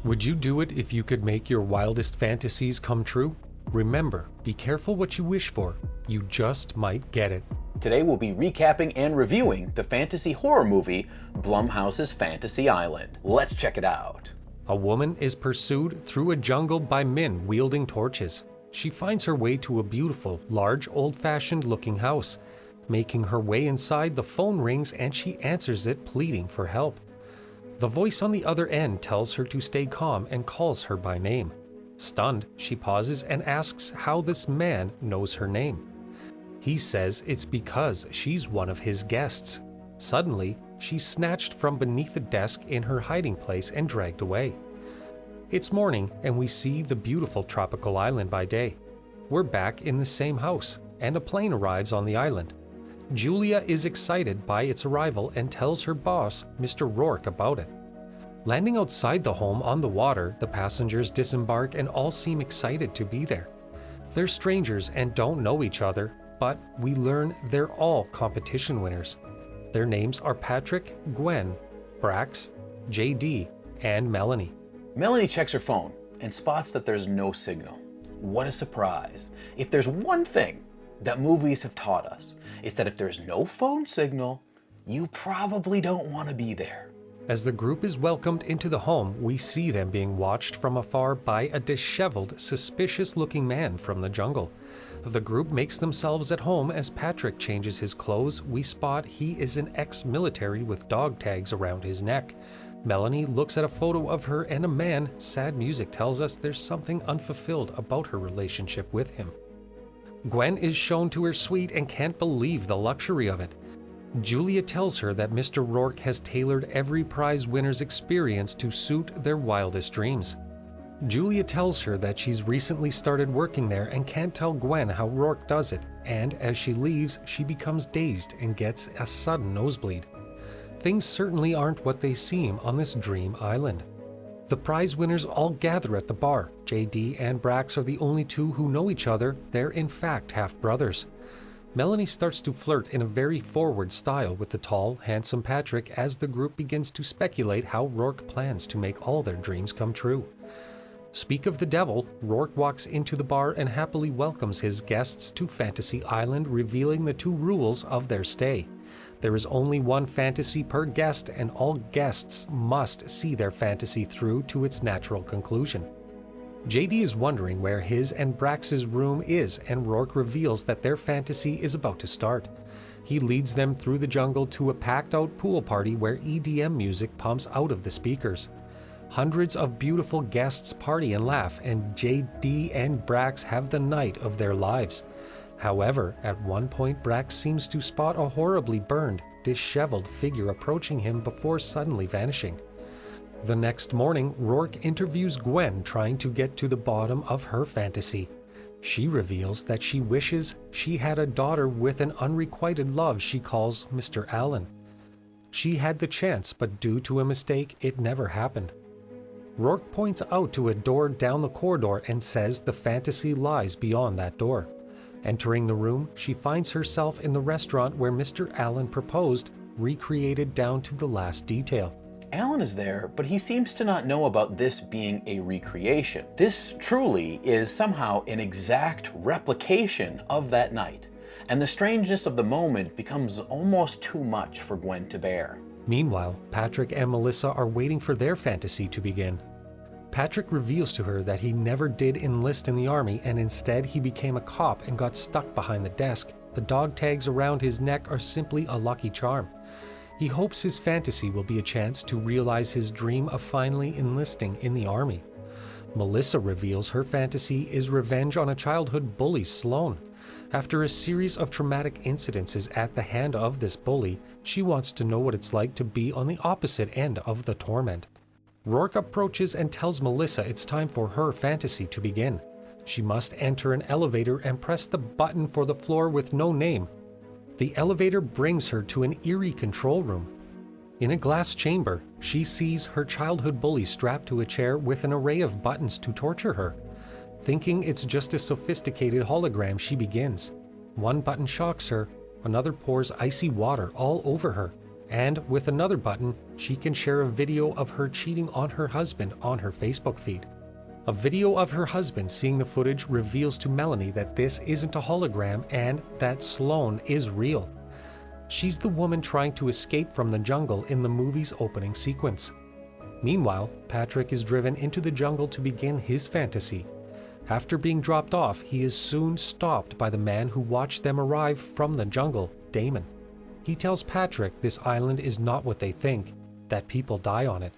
Would you do it if you could make your wildest fantasies come true? Remember, be careful what you wish for. You just might get it. Today we'll be recapping and reviewing the fantasy horror movie Blumhouse's Fantasy Island. Let's check it out. A woman is pursued through a jungle by men wielding torches. She finds her way to a beautiful, large, old-fashioned looking house. Making her way inside, the phone rings and she answers it, pleading for help. The voice on the other end tells her to stay calm and calls her by name. Stunned, she pauses and asks how this man knows her name. He says it's because she's one of his guests. Suddenly, she's snatched from beneath the desk in her hiding place and dragged away. It's morning and we see the beautiful tropical island by day. We're back in the same house and a plane arrives on the island. Julia is excited by its arrival and tells her boss, Mr. Rourke, about it. Landing outside the home on the water, the passengers disembark and all seem excited to be there. They're strangers and don't know each other, but we learn they're all competition winners. Their names are Patrick, Gwen, Brax, JD, and Melanie. Melanie checks her phone and spots that there's no signal. What a surprise. If there's one thing that movies have taught us, it's that if there's no phone signal, you probably don't want to be there. As the group is welcomed into the home, we see them being watched from afar by a disheveled, suspicious-looking man from the jungle. The group makes themselves at home. As Patrick changes his clothes, we spot he is an ex-military with dog tags around his neck. Melanie looks at a photo of her and a man. Sad music tells us there's something unfulfilled about her relationship with him. Gwen is shown to her suite and can't believe the luxury of it. Julia tells her that Mr. Rourke has tailored every prize winner's experience to suit their wildest dreams. Julia tells her that she's recently started working there and can't tell Gwen how Rourke does it, and as she leaves, she becomes dazed and gets a sudden nosebleed. Things certainly aren't what they seem on this dream island. The prize winners all gather at the bar. JD and Brax are the only two who know each other. They're in fact half-brothers. Melanie starts to flirt in a very forward style with the tall, handsome Patrick as the group begins to speculate how Rourke plans to make all their dreams come true. Speak of the devil, Rourke walks into the bar and happily welcomes his guests to Fantasy Island, revealing the two rules of their stay. There is only one fantasy per guest, and all guests must see their fantasy through to its natural conclusion. JD is wondering where his and Brax's room is, and Rourke reveals that their fantasy is about to start. He leads them through the jungle to a packed-out pool party where EDM music pumps out of the speakers. Hundreds of beautiful guests party and laugh, and JD and Brax have the night of their lives. However, at one point Brax seems to spot a horribly burned, disheveled figure approaching him before suddenly vanishing. The next morning, Rourke interviews Gwen, trying to get to the bottom of her fantasy. She reveals that she wishes she had a daughter with an unrequited love she calls Mr. Allen. She had the chance, but due to a mistake, it never happened. Rourke points out to a door down the corridor and says the fantasy lies beyond that door. Entering the room, she finds herself in the restaurant where Mr. Allen proposed, recreated down to the last detail. Alan is there, but he seems to not know about this being a recreation. This truly is somehow an exact replication of that night, and the strangeness of the moment becomes almost too much for Gwen to bear. Meanwhile, Patrick and Melissa are waiting for their fantasy to begin. Patrick reveals to her that he never did enlist in the army, and instead he became a cop and got stuck behind the desk. The dog tags around his neck are simply a lucky charm. He hopes his fantasy will be a chance to realize his dream of finally enlisting in the army. Melissa reveals her fantasy is revenge on a childhood bully, Sloane. After a series of traumatic incidences at the hand of this bully, she wants to know what it's like to be on the opposite end of the torment. Rourke approaches and tells Melissa it's time for her fantasy to begin. She must enter an elevator and press the button for the floor with no name. The elevator brings her to an eerie control room. In a glass chamber, she sees her childhood bully strapped to a chair with an array of buttons to torture her. Thinking it's just a sophisticated hologram, she begins. One button shocks her, another pours icy water all over her, and with another button, she can share a video of her cheating on her husband on her Facebook feed. A video of her husband seeing the footage reveals to Melanie that this isn't a hologram and that Sloane is real. She's the woman trying to escape from the jungle in the movie's opening sequence. Meanwhile, Patrick is driven into the jungle to begin his fantasy. After being dropped off, he is soon stopped by the man who watched them arrive from the jungle, Damon. He tells Patrick this island is not what they think, that people die on it.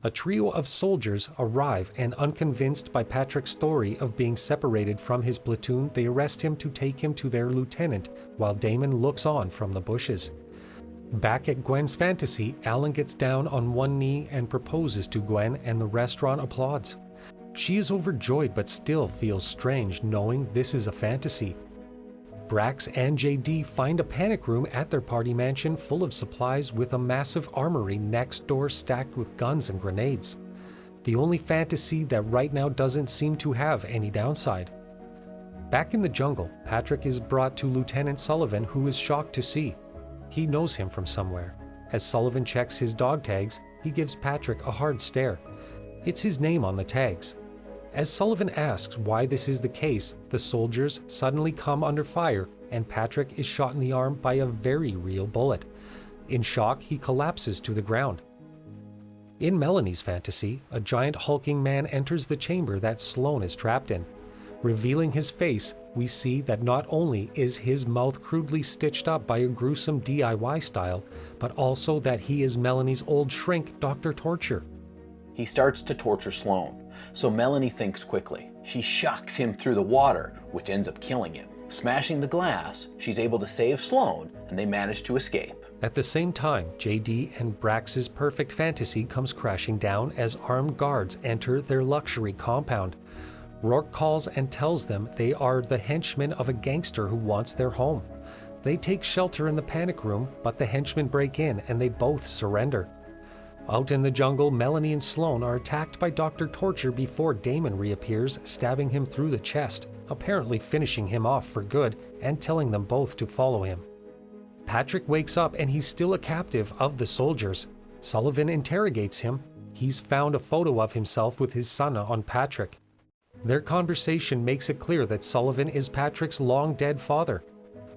A trio of soldiers arrive, and unconvinced by Patrick's story of being separated from his platoon, they arrest him to take him to their lieutenant, while Damon looks on from the bushes. Back at Gwen's fantasy, Alan gets down on one knee and proposes to Gwen, and the restaurant applauds. She is overjoyed but still feels strange knowing this is a fantasy. Brax and JD find a panic room at their party mansion full of supplies with a massive armory next door stacked with guns and grenades. The only fantasy that right now doesn't seem to have any downside. Back in the jungle, Patrick is brought to Lieutenant Sullivan, who is shocked to see. He knows him from somewhere. As Sullivan checks his dog tags, he gives Patrick a hard stare. It's his name on the tags. As Sullivan asks why this is the case, the soldiers suddenly come under fire and Patrick is shot in the arm by a very real bullet. In shock, he collapses to the ground. In Melanie's fantasy, a giant hulking man enters the chamber that Sloane is trapped in. Revealing his face, we see that not only is his mouth crudely stitched up by a gruesome DIY style, but also that he is Melanie's old shrink, Dr. Torture. He starts to torture Sloane, so Melanie thinks quickly. She shocks him through the water, which ends up killing him. Smashing the glass, she's able to save Sloane, and they manage to escape. At the same time, JD and Brax's perfect fantasy comes crashing down as armed guards enter their luxury compound. Rourke calls and tells them they are the henchmen of a gangster who wants their home. They take shelter in the panic room, but the henchmen break in and they both surrender. Out in the jungle, Melanie and Sloane are attacked by Dr. Torture before Damon reappears, stabbing him through the chest, apparently finishing him off for good and telling them both to follow him. Patrick wakes up and he's still a captive of the soldiers. Sullivan interrogates him. He's found a photo of himself with his son on Patrick. Their conversation makes it clear that Sullivan is Patrick's long-dead father.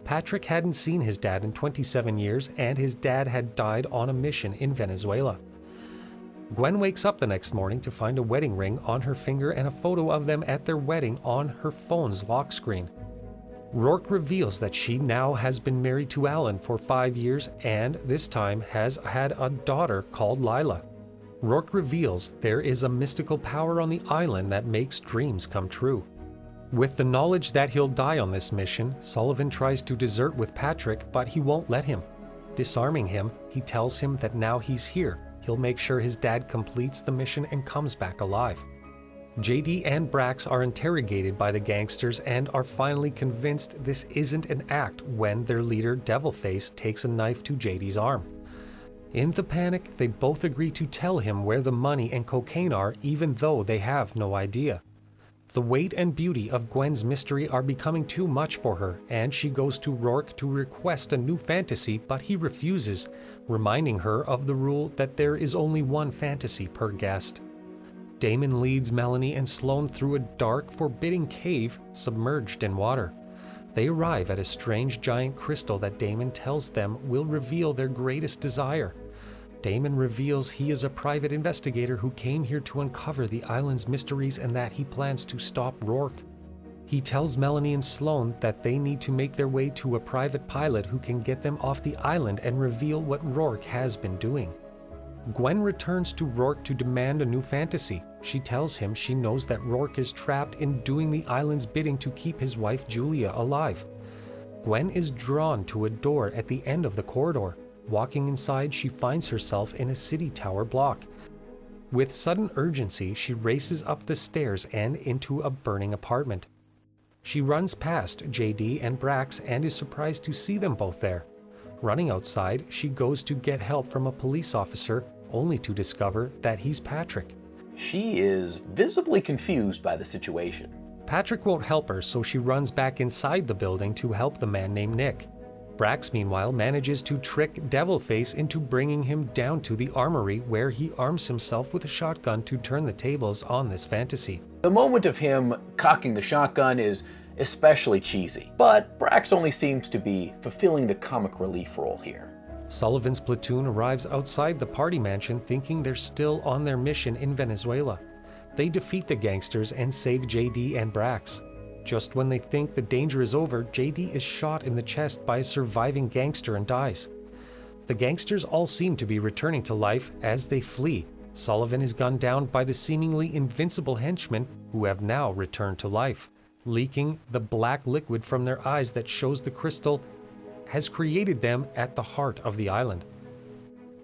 Patrick hadn't seen his dad in 27 years, and his dad had died on a mission in Venezuela. Gwen wakes up the next morning to find a wedding ring on her finger and a photo of them at their wedding on her phone's lock screen. Rourke reveals that she now has been married to Alan for 5 years and this time has had a daughter called Lila. Rourke reveals there is a mystical power on the island that makes dreams come true. With the knowledge that he'll die on this mission, Sullivan tries to desert with Patrick, but he won't let him. Disarming him, he tells him that now he's here, he'll make sure his dad completes the mission and comes back alive. JD and Brax are interrogated by the gangsters and are finally convinced this isn't an act when their leader, Devilface, takes a knife to JD's arm. In the panic, they both agree to tell him where the money and cocaine are, even though they have no idea. The weight and beauty of Gwen's mystery are becoming too much for her, and she goes to Rourke to request a new fantasy, but he refuses, reminding her of the rule that there is only one fantasy per guest. Damon leads Melanie and Sloane through a dark, forbidding cave submerged in water. They arrive at a strange giant crystal that Damon tells them will reveal their greatest desire. Damon reveals he is a private investigator who came here to uncover the island's mysteries and that he plans to stop Rourke. He tells Melanie and Sloane that they need to make their way to a private pilot who can get them off the island and reveal what Rourke has been doing. Gwen returns to Rourke to demand a new fantasy. She tells him she knows that Rourke is trapped in doing the island's bidding to keep his wife Julia alive. Gwen is drawn to a door at the end of the corridor. Walking inside, she finds herself in a city tower block. With sudden urgency, she races up the stairs and into a burning apartment. She runs past JD and Brax and is surprised to see them both there. Running outside, she goes to get help from a police officer, only to discover that he's Patrick. She is visibly confused by the situation. Patrick won't help her, so she runs back inside the building to help the man named Nick. Brax, meanwhile, manages to trick Devilface into bringing him down to the armory, where he arms himself with a shotgun to turn the tables on this fantasy. The moment of him cocking the shotgun is especially cheesy, but Brax only seems to be fulfilling the comic relief role here. Sullivan's platoon arrives outside the party mansion thinking they're still on their mission in Venezuela. They defeat the gangsters and save JD and Brax. Just when they think the danger is over, JD is shot in the chest by a surviving gangster and dies. The gangsters all seem to be returning to life as they flee. Sullivan is gunned down by the seemingly invincible henchmen who have now returned to life, leaking the black liquid from their eyes that shows the crystal has created them at the heart of the island.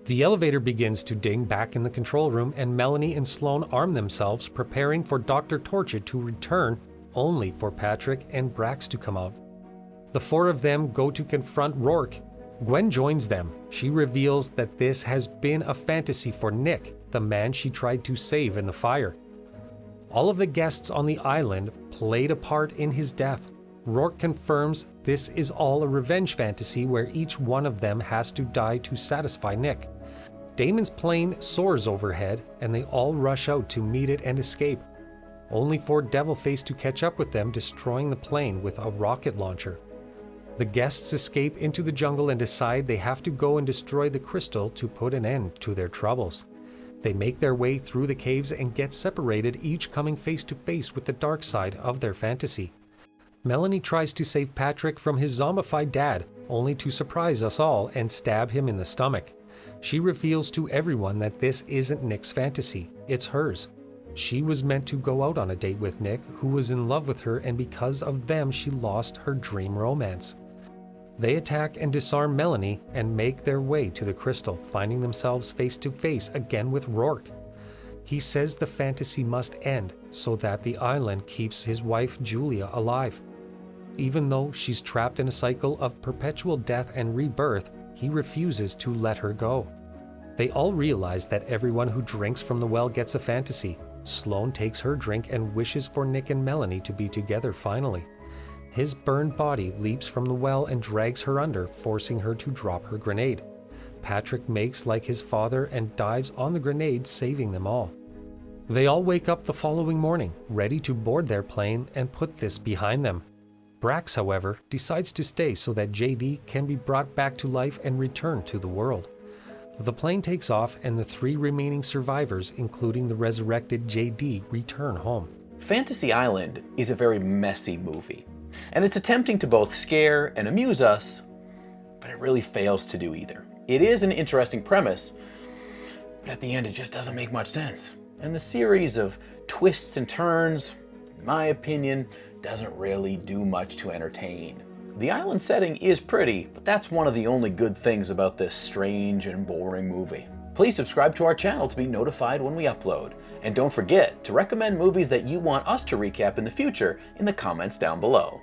The elevator begins to ding back in the control room, and Melanie and Sloane arm themselves, preparing for Dr. Torchid to return, only for Patrick and Brax to come out. The four of them go to confront Rourke. Gwen joins them. She reveals that this has been a fantasy for Nick, the man she tried to save in the fire. All of the guests on the island played a part in his death. Rourke confirms this is all a revenge fantasy where each one of them has to die to satisfy Nick. Damon's plane soars overhead, and they all rush out to meet it and escape, only for Devilface to catch up with them, destroying the plane with a rocket launcher. The guests escape into the jungle and decide they have to go and destroy the crystal to put an end to their troubles. They make their way through the caves and get separated, each coming face to face with the dark side of their fantasy. Melanie tries to save Patrick from his zombified dad, only to surprise us all and stab him in the stomach. She reveals to everyone that this isn't Nick's fantasy, it's hers. She was meant to go out on a date with Nick, who was in love with her, and because of them she lost her dream romance. They attack and disarm Melanie and make their way to the crystal, finding themselves face to face again with Rourke. He says the fantasy must end so that the island keeps his wife Julia alive. Even though she's trapped in a cycle of perpetual death and rebirth, he refuses to let her go. They all realize that everyone who drinks from the well gets a fantasy. Sloane takes her drink and wishes for Nick and Melanie to be together finally. His burned body leaps from the well and drags her under, forcing her to drop her grenade. Patrick makes like his father and dives on the grenade, saving them all. They all wake up the following morning, ready to board their plane and put this behind them. Brax, however, decides to stay so that JD can be brought back to life and return to the world. The plane takes off and the three remaining survivors, including the resurrected JD, return home. Fantasy Island is a very messy movie, and it's attempting to both scare and amuse us, but it really fails to do either. It is an interesting premise, but at the end it just doesn't make much sense. And the series of twists and turns, in my opinion, doesn't really do much to entertain. The island setting is pretty, but that's one of the only good things about this strange and boring movie. Please subscribe to our channel to be notified when we upload. And don't forget to recommend movies that you want us to recap in the future in the comments down below.